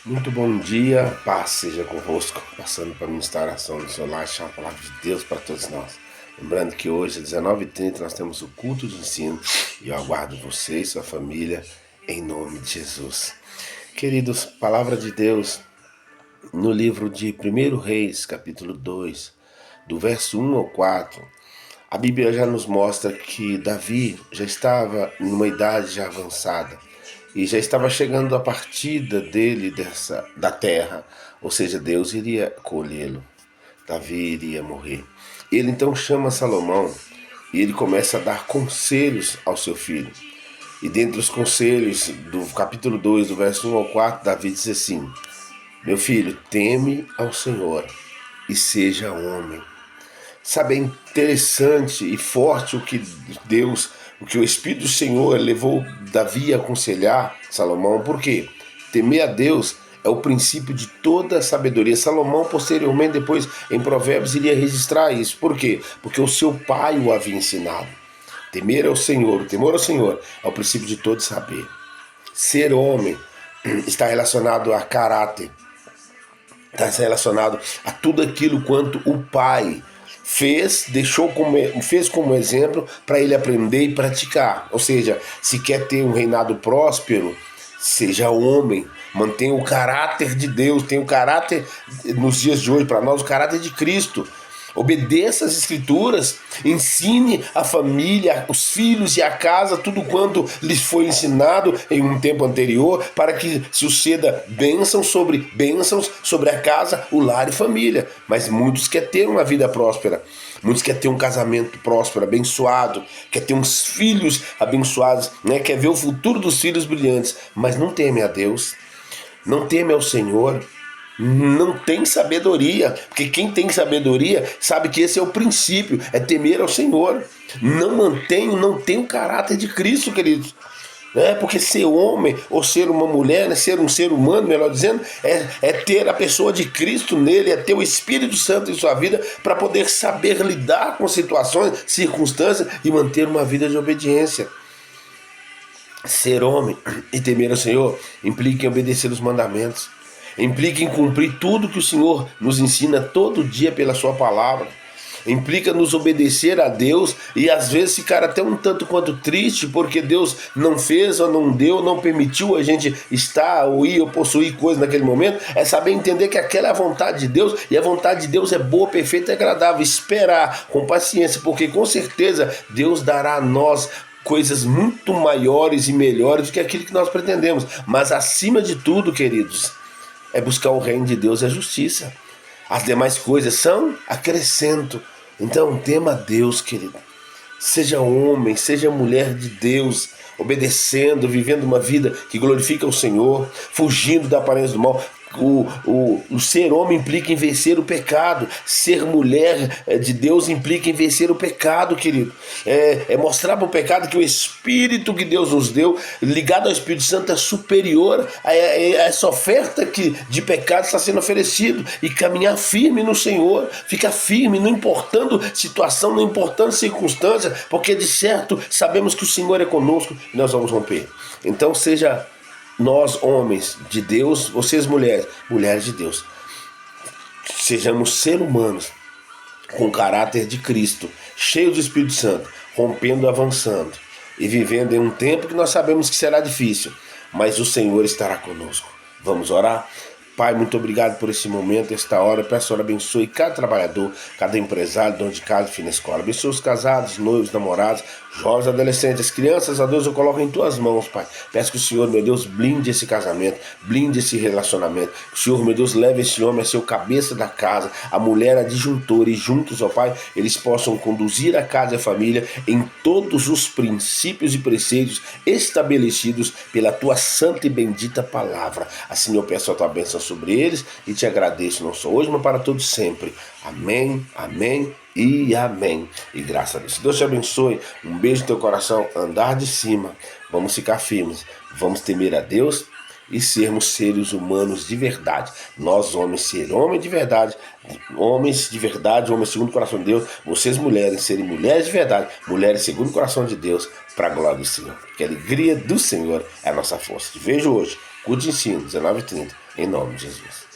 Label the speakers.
Speaker 1: Muito bom dia, paz seja convosco, passando para a ministração do seu lar, deixar a palavra de Deus para todos nós. Lembrando que hoje, às 19h30, nós temos o culto de ensino e eu aguardo você e sua família em nome de Jesus. Queridos, palavra de Deus no livro de 1 Reis, capítulo 2, do verso 1 ao 4. A Bíblia já nos mostra que Davi já estava numa idade já avançada e já estava chegando a partida dele da terra, ou seja, Deus iria colhê-lo, Davi iria morrer. Ele então chama Salomão e ele começa a dar conselhos ao seu filho. E dentre os conselhos do capítulo 2, do verso 1 ao 4, Davi diz assim: meu filho, teme ao Senhor e seja homem. Sabe, é interessante e forte o que o Espírito do Senhor levou Davi a aconselhar Salomão. Por quê? Temer a Deus é o princípio de toda a sabedoria. Salomão, posteriormente, depois, em Provérbios, iria registrar isso. Por quê? Porque o seu pai o havia ensinado. Temer ao Senhor, o temor ao Senhor é o princípio de todo saber. Ser homem está relacionado a caráter, está relacionado a tudo aquilo quanto o pai fez como exemplo para ele aprender e praticar. Ou seja, se quer ter um reinado próspero, seja homem, mantenha o caráter de Deus, tenha o caráter, nos dias de hoje, para nós, o caráter de Cristo. Obedeça as escrituras, ensine a família, os filhos e a casa tudo quanto lhes foi ensinado em um tempo anterior, para que suceda bênçãos sobre a casa, o lar e família. Mas muitos querem ter uma vida próspera, muitos querem ter um casamento próspero, abençoado, quer ter uns filhos abençoados, né? Quer ver o futuro dos filhos brilhantes, mas não teme a Deus, não teme ao Senhor, não tem sabedoria, porque quem tem sabedoria sabe que esse é o princípio, é temer ao Senhor. Não tem o caráter de Cristo, queridos. Porque ser homem ou ser uma mulher, né, ser um ser humano, melhor dizendo, é ter a pessoa de Cristo nele, é ter o Espírito Santo em sua vida para poder saber lidar com situações, circunstâncias e manter uma vida de obediência. Ser homem e temer ao Senhor implica em obedecer os mandamentos, implica em cumprir tudo que o Senhor nos ensina todo dia pela sua palavra, implica nos obedecer a Deus e às vezes ficar até um tanto quanto triste porque Deus não fez ou não deu, não permitiu a gente estar ou ir ou possuir coisas naquele momento. É saber entender que aquela é a vontade de Deus e a vontade de Deus é boa, perfeita e agradável. Esperar com paciência, porque com certeza Deus dará a nós coisas muito maiores e melhores do que aquilo que nós pretendemos. Mas acima de tudo, queridos, é buscar o reino de Deus e a justiça. As demais coisas são acrescento. Então tema a Deus, querido. Seja homem, seja mulher de Deus, obedecendo, vivendo uma vida que glorifica o Senhor, fugindo da aparência do mal. O ser homem implica em vencer o pecado. Ser mulher de Deus implica em vencer o pecado, querido. É mostrar para o pecado que o Espírito que Deus nos deu, ligado ao Espírito Santo, é superior a essa oferta de pecado está sendo oferecido. E caminhar firme no Senhor, ficar firme, não importando situação, não importando circunstância, porque de certo sabemos que o Senhor é conosco e nós vamos romper. Então seja nós, homens de Deus, vocês, mulheres de Deus, sejamos seres humanos com caráter de Cristo, cheios do Espírito Santo, rompendo, avançando e vivendo em um tempo que nós sabemos que será difícil, mas o Senhor estará conosco. Vamos orar? Pai, muito obrigado por esse momento, esta hora. Peço que o Senhor abençoe cada trabalhador, cada empresário, dono de casa e filho na escola. Abençoe os casados, noivos, namorados, jovens, adolescentes, as crianças, a Deus, eu coloco em tuas mãos, Pai. Peço que o Senhor, meu Deus, blinde esse casamento, blinde esse relacionamento. Que o Senhor, meu Deus, leve esse homem a ser o cabeça da casa, a mulher a disjuntora, e juntos, ó Pai, eles possam conduzir a casa e a família em todos os princípios e preceitos estabelecidos pela tua santa e bendita palavra. Assim eu peço a tua bênção sobre eles e te agradeço, não só hoje, mas para todos sempre. Amém, amém e amém. E graças a Deus. Deus te abençoe. Um beijo no teu coração. Andar de cima. Vamos ficar firmes. Vamos temer a Deus e sermos seres humanos de verdade. Nós, homens, ser homens de verdade, homens segundo o coração de Deus. Vocês, mulheres, serem mulheres de verdade, mulheres segundo o coração de Deus, para a glória do Senhor. Que a alegria do Senhor é a nossa força. Te vejo hoje. Culto de ensino, 19h30, em nome de Jesus.